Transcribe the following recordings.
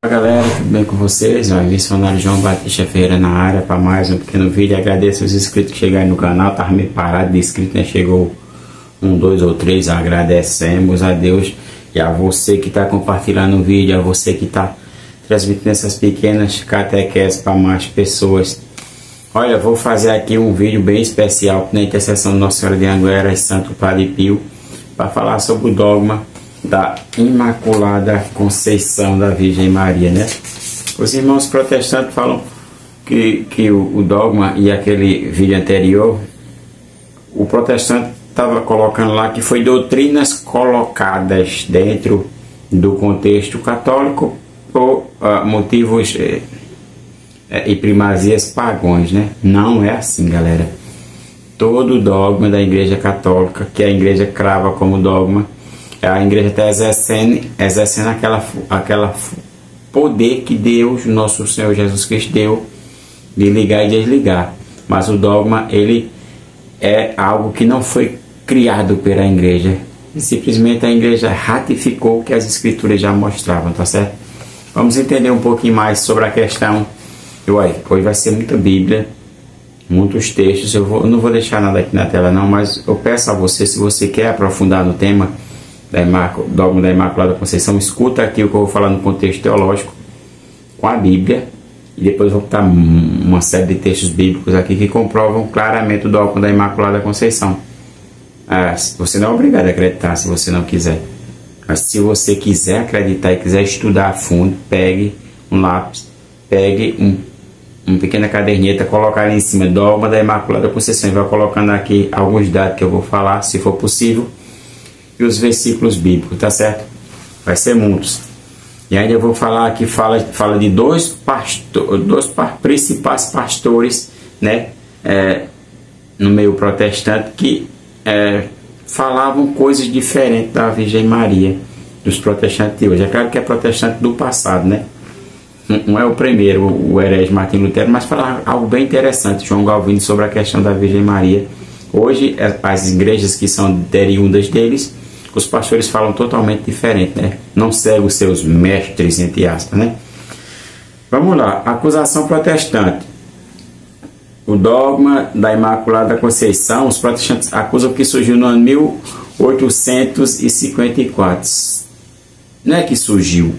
Olá galera, tudo bem com vocês? O missionário João Batista Ferreira na área para mais um pequeno vídeo. Agradeço os inscritos que chegaram no canal, estava meio parado de inscritos, né? Chegou 1, 2 ou 3, agradecemos a Deus e a você que está compartilhando o vídeo, a você que está transmitindo essas pequenas catequeses para mais pessoas. Olha, vou fazer aqui um vídeo bem especial na intercessão de Nossa Senhora de Anguera e Santo Padre Pio para falar sobre o dogma da Imaculada Conceição da Virgem Maria, né? Os irmãos protestantes falam que o dogma e aquele vídeo anterior, o protestante estava colocando lá que foi doutrinas colocadas dentro do contexto católico por motivos e primazias pagãos, né? Não é assim, galera. Todo dogma da Igreja Católica, que a Igreja crava como dogma, a igreja está exercendo aquela poder que Deus, nosso Senhor Jesus Cristo, deu de ligar e desligar. Mas o dogma, ele é algo que não foi criado pela igreja. Simplesmente a igreja ratificou o que as escrituras já mostravam, tá certo? Vamos entender um pouquinho mais sobre a questão. Hoje vai ser muita Bíblia, muitos textos. Eu não vou deixar nada aqui na tela não, mas eu peço a você, se você quer aprofundar no tema dogma da Imaculada Conceição, escuta aqui o que eu vou falar no contexto teológico com a Bíblia, e depois vou botar uma série de textos bíblicos aqui que comprovam claramente o dogma da Imaculada Conceição. Você não é obrigado a acreditar se você não quiser, mas se você quiser acreditar e quiser estudar a fundo, pegue um lápis, pegue uma pequena caderneta, colocar ali em cima dogma da Imaculada Conceição e vai colocando aqui alguns dados que eu vou falar, se for possível, e os versículos bíblicos, tá certo? Vai ser muitos. E ainda eu vou falar aqui, fala de dois principais pastores, né, no meio protestante, que falavam coisas diferentes da Virgem Maria, dos protestantes de hoje. É claro que é protestante do passado, né? Não é o primeiro, o herege Martim Lutero, mas fala algo bem interessante, João Galvino, sobre a questão da Virgem Maria. Hoje, as igrejas que são deriundas deles, os pastores falam totalmente diferente, né? Não seguem os seus mestres, entre aspas, né? Vamos lá, acusação protestante. O dogma da Imaculada Conceição, os protestantes acusam que surgiu no ano 1854. Não é que surgiu,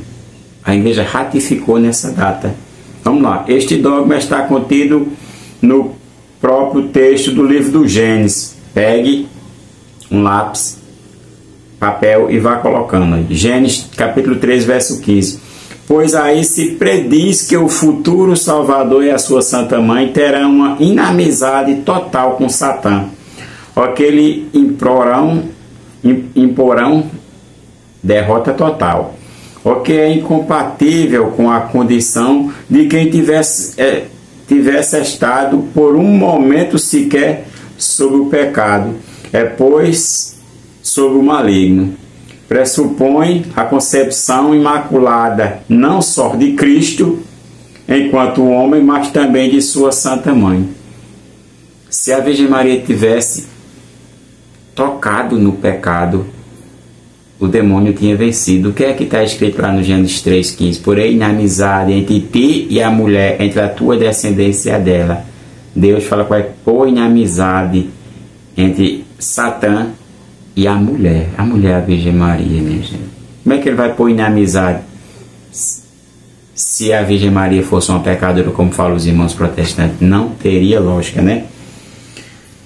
a igreja ratificou nessa data. Vamos lá, este dogma está contido no próprio texto do livro do Gênesis. Pegue um lápis, papel e vá colocando aí. Gênesis capítulo 3, verso 15. Pois aí se prediz que o futuro Salvador e a sua Santa Mãe terão uma inimizade total com Satã, o que lhe imporão derrota total, o que é incompatível com a condição de quem tivesse estado por um momento sequer sob o pecado, pois sob o maligno. Pressupõe a concepção imaculada não só de Cristo enquanto homem, mas também de sua Santa Mãe. Se a Virgem Maria tivesse tocado no pecado, o demônio tinha vencido. O que é que está escrito lá no Gênesis 3,15? Porém, inimizade entre ti e a mulher, entre a tua descendência e a dela. Deus fala que vai pôr inimizade entre Satã e a mulher a Virgem Maria, minha gente. Como é que ele vai pôr inimizade se a Virgem Maria fosse uma pecadora, como falam os irmãos protestantes? Não teria lógica, né?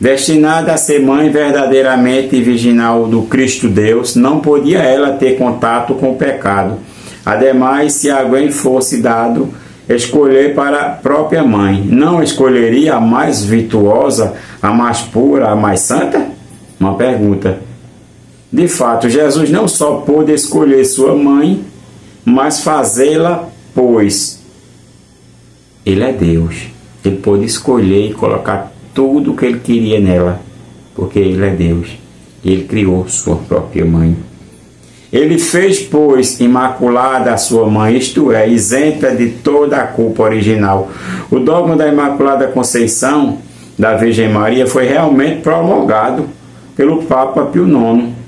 Destinada a ser mãe verdadeiramente virginal do Cristo Deus, não podia ela ter contato com o pecado. Ademais, se a alguém fosse dado escolher para a própria mãe, não escolheria a mais virtuosa, a mais pura, a mais santa? Uma pergunta. De fato, Jesus não só pôde escolher sua mãe, mas fazê-la, pois Ele é Deus. Ele pôde escolher e colocar tudo o que Ele queria nela, porque Ele é Deus. Ele criou sua própria mãe. Ele fez, pois, imaculada a sua mãe, isto é, isenta de toda a culpa original. O dogma da Imaculada Conceição da Virgem Maria foi realmente promulgado pelo Papa Pio IX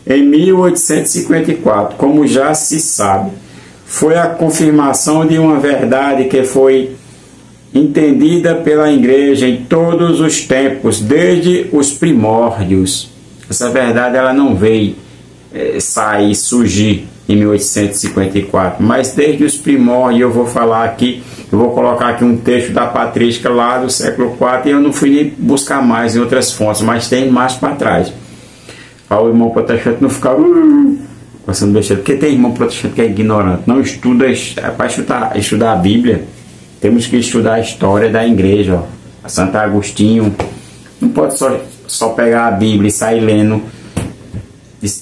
em 1854, como já se sabe. foi a confirmação de uma verdade que foi entendida pela igreja em todos os tempos, desde os primórdios. Essa verdade ela não veio surgir em 1854, mas desde os primórdios. Eu vou falar aqui, eu vou colocar aqui um texto da patrística lá do século IV, e eu não fui nem buscar mais em outras fontes, mas tem mais para trás. Para o irmão protestante não ficar passando besteira, porque tem irmão protestante que é ignorante, não estuda, para estudar a Bíblia, temos que estudar a história da igreja, ó. A Santo Agostinho, não pode só pegar a Bíblia e sair lendo,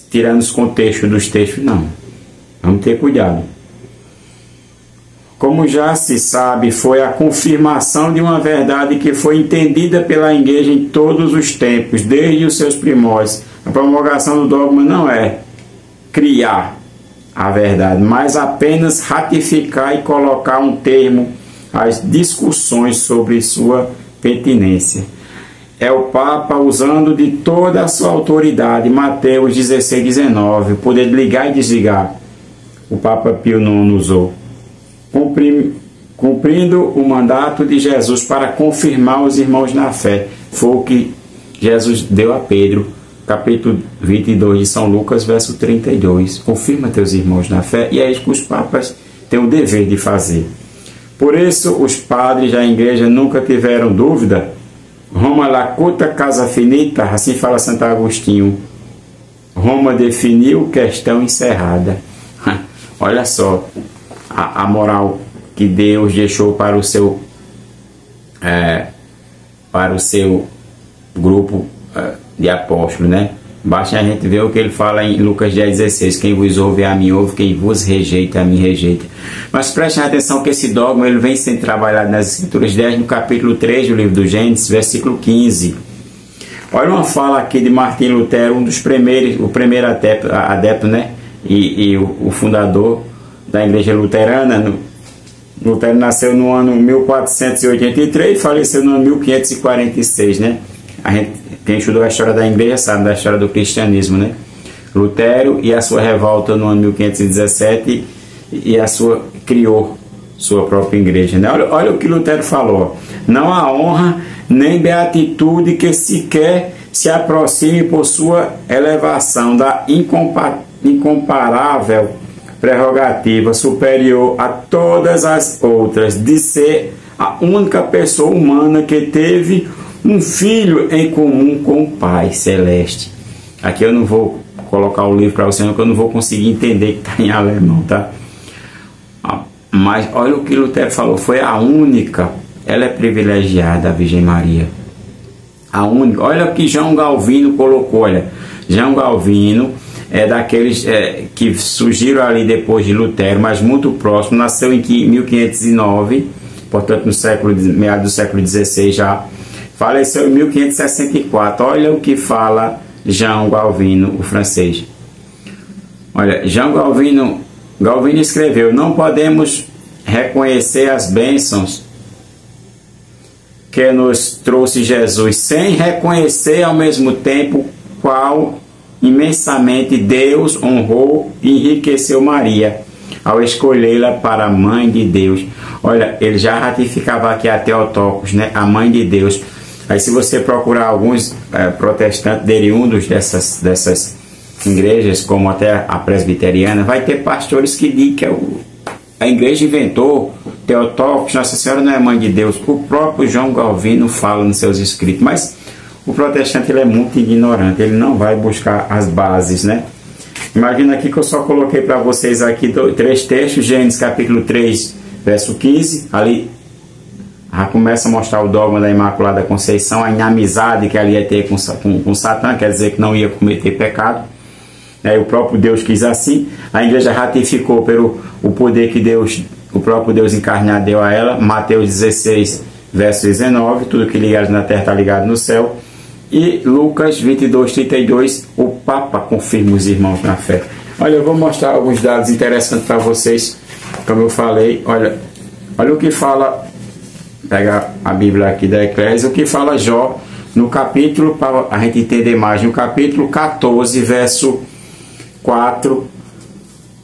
tirando os contextos dos textos, não. Vamos ter cuidado. Como já se sabe, foi a confirmação de uma verdade que foi entendida pela igreja em todos os tempos, desde os seus primórdios. A promulgação do dogma não é criar a verdade, mas apenas ratificar e colocar um termo às discussões sobre sua pertinência. É o Papa usando de toda a sua autoridade, Mateus 16, 19, o poder de ligar e desligar. O Papa Pio IX usou, cumprindo o mandato de Jesus para confirmar os irmãos na fé. Foi o que Jesus deu a Pedro, capítulo 22 de São Lucas, verso 32. Confirma teus irmãos na fé, e é isso que os papas têm o dever de fazer. Por isso, os padres da igreja nunca tiveram dúvida. Roma lacuta casa finita, assim fala Santo Agostinho. Roma definiu, questão encerrada. Olha só a moral que Deus deixou para o seu grupo de apóstolos, né? Basta a gente ver o que ele fala em Lucas 10,16. Quem vos ouve a mim ouve, quem vos rejeita a mim rejeita. Mas prestem atenção que esse dogma ele vem sendo trabalhado nas Escrituras desde no capítulo 3 do livro do Gênesis, versículo 15. Olha uma fala aqui de Martim Lutero, um dos primeiros, o primeiro adepto, né? E o fundador da igreja luterana. Lutero nasceu no ano 1483 e faleceu no ano 1546, né? Quem estudou a história da igreja sabe da história do cristianismo, né? Lutero e a sua revolta no ano 1517 e criou sua própria igreja, né? Olha o que Lutero falou: não há honra nem beatitude que sequer se aproxime por sua elevação da incomparável prerrogativa superior a todas as outras de ser a única pessoa humana que teve um filho em comum com o Pai Celeste. Aqui eu não vou colocar o livro para você, porque eu não vou conseguir entender que está em alemão, tá? Mas olha o que Lutero falou: foi a única, ela é privilegiada, a Virgem Maria. A única. Olha o que João Galvino colocou, olha. João Galvino é daqueles que surgiram ali depois de Lutero, mas muito próximo, nasceu em 1509, portanto no meados do século XVI já. Faleceu em 1564. Olha o que fala João Galvino, o francês. Olha, João Galvino escreveu: não podemos reconhecer as bênçãos que nos trouxe Jesus sem reconhecer ao mesmo tempo qual imensamente Deus honrou e enriqueceu Maria ao escolhê-la para a Mãe de Deus. Olha, ele já ratificava aqui a Theotokos, né? A Mãe de Deus. Aí se você procurar alguns protestantes oriundos dessas igrejas, como até a presbiteriana, vai ter pastores que dizem que a igreja inventou Theotokos, Nossa Senhora não é Mãe de Deus. O próprio João Galvino fala nos seus escritos, mas o protestante ele é muito ignorante, ele não vai buscar as bases, né? Imagina aqui que eu só coloquei para vocês aqui 3 textos, Gênesis capítulo 3, verso 15, ali já começa a mostrar o dogma da Imaculada Conceição, a inimizade que ali ia ter com Satã, quer dizer que não ia cometer pecado. O próprio Deus quis assim, a igreja ratificou pelo o poder que o próprio Deus encarnado deu a ela, Mateus 16, verso 19, tudo que ligado na terra está ligado no céu. E Lucas 22, 32, o Papa confirma os irmãos na fé. Olha, eu vou mostrar alguns dados interessantes para vocês, como eu falei. Olha o que fala, pega a Bíblia aqui da Eclésia, o que fala Jó no capítulo, para a gente entender mais, no capítulo 14, verso 4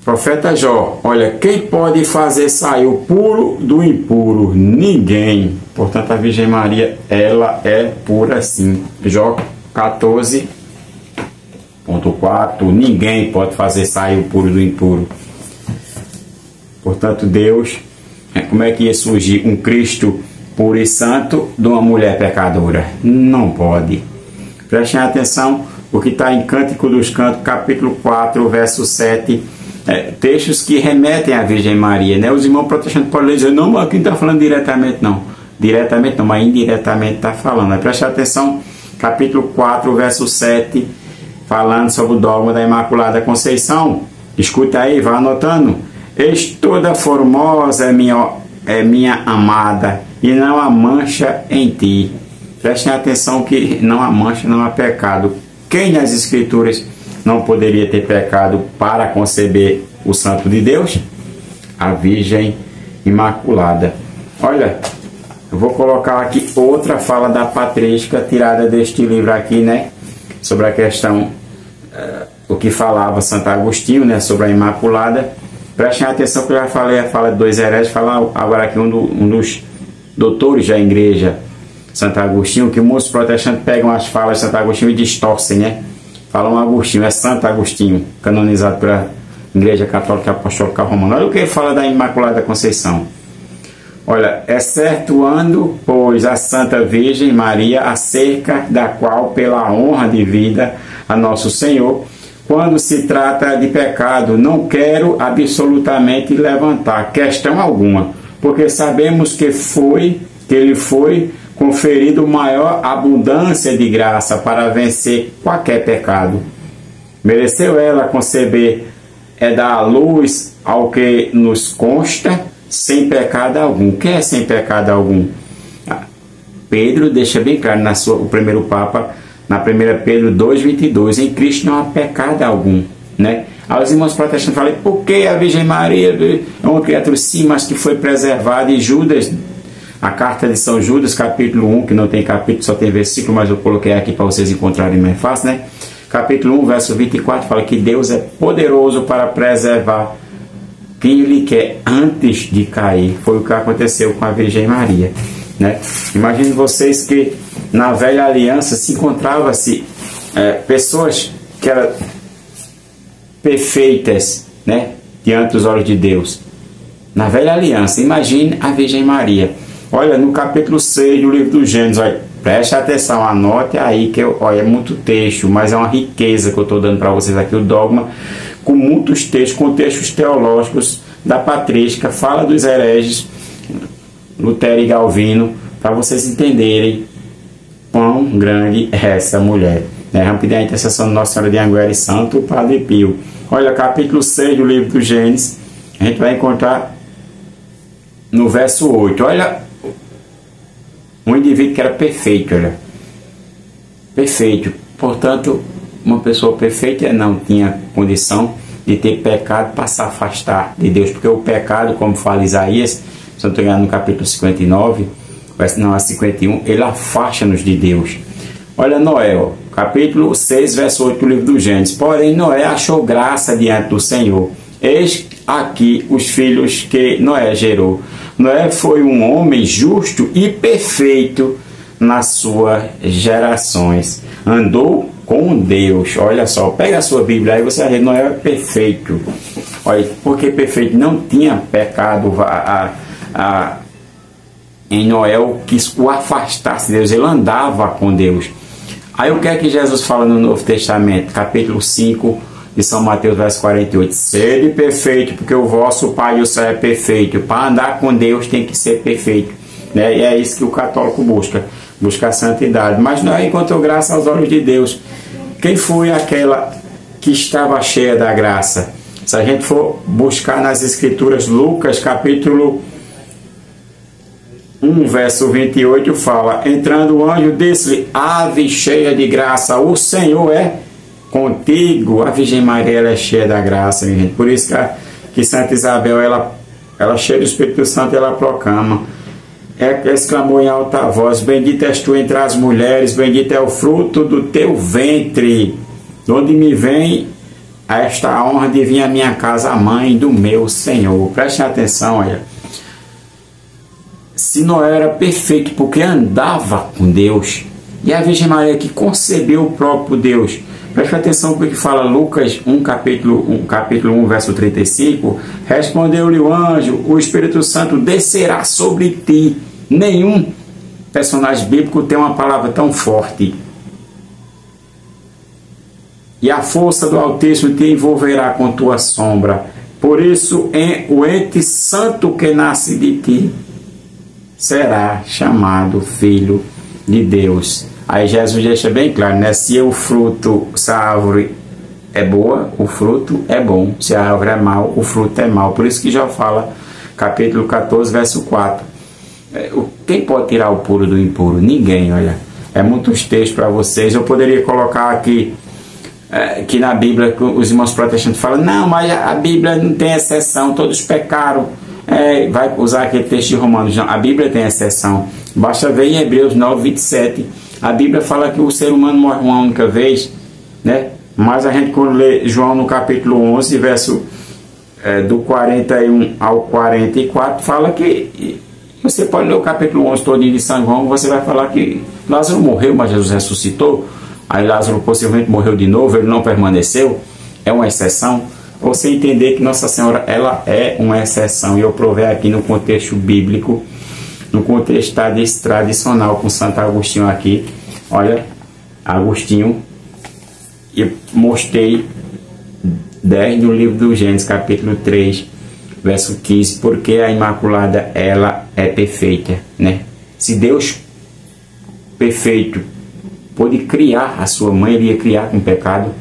Profeta Jó, olha, quem pode fazer sair o puro do impuro? Ninguém. Portanto, a Virgem Maria, ela é pura sim. Jó 14.4, ninguém pode fazer sair o puro do impuro. Portanto, Deus, como é que ia surgir um Cristo puro e santo de uma mulher pecadora? Não pode. Prestem atenção o que está em Cântico dos Cantos, capítulo 4, verso 7, textos que remetem à Virgem Maria, né? Os irmãos protestantes podem dizer, não, mas aqui não está falando diretamente não. Diretamente não, mas indiretamente está falando. Preste atenção, capítulo 4, verso 7, falando sobre o dogma da Imaculada Conceição. Escuta aí, vá anotando. Eis toda formosa é minha amada, e não há mancha em ti. Prestem atenção que não há mancha, não há pecado. Quem nas Escrituras não poderia ter pecado para conceber o Santo de Deus? A Virgem Imaculada. Olha, eu vou colocar aqui outra fala da patrística tirada deste livro aqui, né? Sobre a questão, o que falava Santo Agostinho, né? Sobre a Imaculada. Prestem atenção que eu já falei a fala de dois hereges, falar agora aqui um dos doutores da igreja, Santo Agostinho, que muitos protestantes pegam as falas de Santo Agostinho e distorcem, né? Falam Agostinho, é Santo Agostinho, canonizado pela Igreja Católica Apostólica Romana. Olha o que ele fala da Imaculada Conceição. Olha, excetuando, pois, a Santa Virgem Maria, acerca da qual, pela honra de vida a Nosso Senhor, quando se trata de pecado, não quero absolutamente levantar questão alguma, porque sabemos que lhe foi conferido maior abundância de graça para vencer qualquer pecado. Mereceu ela conceber dar a luz ao que nos consta sem pecado algum. O que é sem pecado algum? Pedro deixa bem claro o primeiro Papa, na 1 Pedro 2,22, em Cristo não há pecado algum, né? Aí os irmãos protestantes falam, por que a Virgem Maria é uma criatura sim, mas que foi preservada? E Judas, a carta de São Judas, capítulo 1, que não tem capítulo, só tem versículo, mas eu coloquei aqui para vocês encontrarem mais fácil, né? Capítulo 1, verso 24, fala que Deus é poderoso para preservar quem Ele quer antes de cair. Foi o que aconteceu com a Virgem Maria, né? Imagine vocês que na velha aliança se encontrava-se pessoas que eram perfeitas, né, diante dos olhos de Deus. Na velha aliança, imagine a Virgem Maria. Olha, no capítulo 6 do livro do Gênesis, olha, preste atenção, anote aí, que olha, é muito texto, mas é uma riqueza que eu estou dando para vocês aqui, o dogma, com muitos textos, com textos teológicos da patrística, fala dos hereges, Lutero e Galvino, para vocês entenderem quão grande é essa mulher, né? Vamos pedir a intercessão de Nossa Senhora de Anguera e Santo Padre Pio. Olha, capítulo 6 do livro do Gênesis, a gente vai encontrar no verso 8. Olha, um indivíduo que era perfeito, olha, perfeito. Portanto, uma pessoa perfeita não tinha condição de ter pecado para se afastar de Deus, porque o pecado, como fala Isaías, se não estou enganado, no capítulo 59, não, a 51, ele afasta-nos de Deus. Olha Noé, ó, capítulo 6, verso 8 do livro do Gênesis. Porém, Noé achou graça diante do Senhor. Eis aqui os filhos que Noé gerou. Noé foi um homem justo e perfeito nas suas gerações. Andou com Deus. Olha só, pega a sua Bíblia aí, você vai ver, Noé é perfeito. Olha, porque perfeito, não tinha pecado em Noé que o afastasse de Deus, ele andava com Deus. Aí o que é que Jesus fala no Novo Testamento? Capítulo 5 de São Mateus, verso 48. Sede perfeito, porque o vosso Pai do céu é perfeito. Para andar com Deus tem que ser perfeito, né? E é isso que o católico busca a santidade. Mas Noé encontrou graça aos olhos de Deus. Quem foi aquela que estava cheia da graça? Se a gente for buscar nas Escrituras, Lucas, capítulo 1, verso 28, fala, entrando o anjo, disse-lhe, ave cheia de graça, o Senhor é contigo. A Virgem Maria, ela é cheia da graça, minha gente. Por isso que Santa Isabel, ela cheia do Espírito Santo, ela proclama, exclamou em alta voz, bendita és tu entre as mulheres, bendito é o fruto do teu ventre, de onde me vem a esta honra de vir à minha casa a mãe do meu Senhor. Prestem atenção, olha. Se Noé era perfeito porque andava com Deus, e a Virgem Maria que concebeu o próprio Deus. Preste atenção no que fala Lucas 1, capítulo 1, verso 35. Respondeu-lhe o anjo, o Espírito Santo descerá sobre ti. Nenhum personagem bíblico tem uma palavra tão forte. E a força do Altíssimo te envolverá com tua sombra. Por isso, o ente santo que nasce de ti será chamado Filho de Deus. Aí Jesus deixa bem claro, né? Se a árvore é boa, o fruto é bom. Se a árvore é mal, o fruto é mal. Por isso que já fala, capítulo 14, verso 4. Quem pode tirar o puro do impuro? Ninguém, olha. É muitos textos para vocês. Eu poderia colocar aqui, que na Bíblia os irmãos protestantes falam, não, mas a Bíblia não tem exceção, todos pecaram. Vai usar aquele texto de Romanos. Não, a Bíblia tem exceção. Basta ver em Hebreus 9, 27. A Bíblia fala que o ser humano morre uma única vez, né? Mas a gente, quando lê João no capítulo 11, verso do 41 ao 44, fala que você pode ler o capítulo 11 todinho de São João, você vai falar que Lázaro morreu, mas Jesus ressuscitou. Aí Lázaro possivelmente morreu de novo, ele não permaneceu. É uma exceção. Você entender que Nossa Senhora, ela é uma exceção. E eu provei aqui no contexto bíblico, no contexto tradicional com Santo Agostinho aqui. Olha, Agostinho, e mostrei 10 no livro do Gênesis, capítulo 3, verso 15, porque a Imaculada, ela é perfeita, né? Se Deus perfeito pôde criar a sua mãe, ele ia criar com pecado.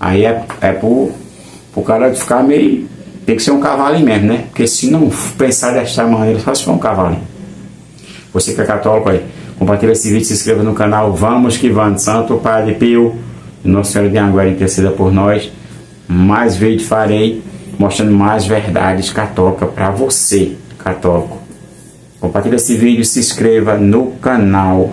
Aí é pro cara ficar meio... Tem que ser um cavalinho mesmo, né? Porque se não pensar desta maneira, só se for um cavalinho. Você que é católico aí, compartilha esse vídeo, se inscreva no canal. Vamos que vamos. Santo Padre Pio, Nossa Senhora de Anguera, interceda por nós. Mais vídeos farei, mostrando mais verdades católicas para você, católico. Compartilha esse vídeo, se inscreva no canal.